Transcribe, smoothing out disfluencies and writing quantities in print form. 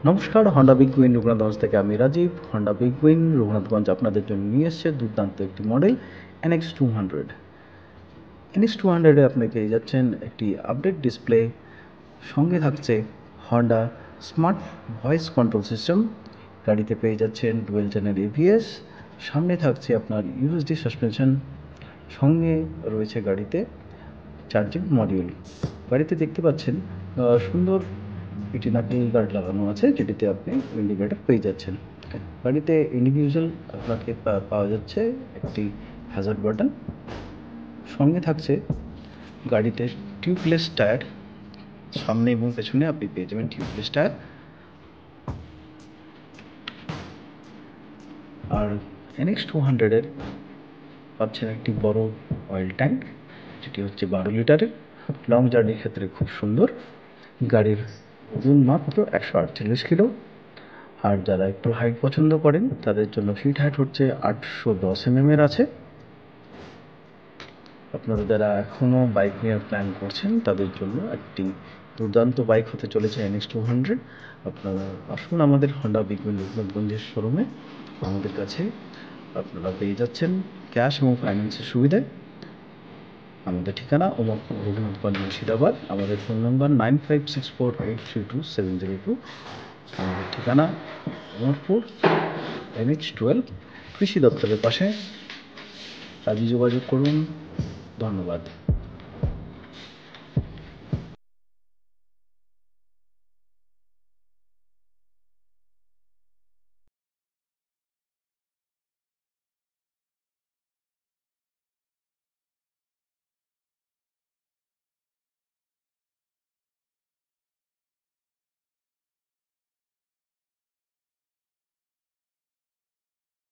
নমস্কার, Honda big win Raghunathganj থেকে আমি Rajib. Honda big win Raghunathganj আপনাদের জন্য নিয়ে এসছে দুর্দান্ত একটি মডেল NX200। NX200-এ আপনি পেয়ে যাচ্ছেন একটি আপডেট ডিসপ্লে, সঙ্গে থাকছে Honda smart voice control system. গাড়িতে পেয়ে যাচ্ছেন ডুয়েল চ্যানেল ABS, সামনে থাকছে আপনার ইউএসডি সাসপেনশন, সঙ্গে রয়েছে গাড়িতে চার্জিং মডিউল। গাড়িতে দেখতে পাচ্ছেন সুন্দর একটি নাটনিল গার্ড লাগানো আছে, যেটিতে আপনি ইন্ডিকেটর পেয়ে যাচ্ছেন। গাড়িতে ইন্ডিভিজুয়াল আপনাকে পাওয়া যাচ্ছে একটি হ্যাজার্ড বাটন, সঙ্গে থাকছে গাড়িতে টিউবলেস টায়ার। সামনে এবং পেছনে আপনি পেয়ে যাবেন টিউবলেস টায়ার। আর NX200-এর পাচ্ছেন একটি বড় অয়েল ট্যাঙ্ক, যেটি হচ্ছে 12 লিটারের। লং জার্নির ক্ষেত্রে খুব সুন্দর। গাড়ির ওজন মাত্র 148 কিলো। আর যারা একটু হাইট পছন্দ করেন তাদের জন্য সিট হাইট হচ্ছে 810 mm আছে। আপনারা যারা এখনও বাইক নেওয়ার প্ল্যান করছেন তাদের জন্য একটি দুর্দান্ত বাইক হতে চলেছে NX200। আপনারা আসুন আমাদের হন্ডা বিগ উইন রঘুনাথগঞ্জের শোরুমে। আমাদের কাছে আপনারা পেয়ে যাচ্ছেন ক্যাশ এবং ফাইন্যান্সের সুবিধায়। আমাদের ঠিকানা ওমরপুর, রঘুনাথগঞ্জ, মুর্শিদাবাদ। আমাদের ফোন নম্বর 9564832702। আমাদের ঠিকানা ওমরপুর, NH12 কৃষি দপ্তরের পাশে। আজই যোগাযোগ করুন। ধন্যবাদ।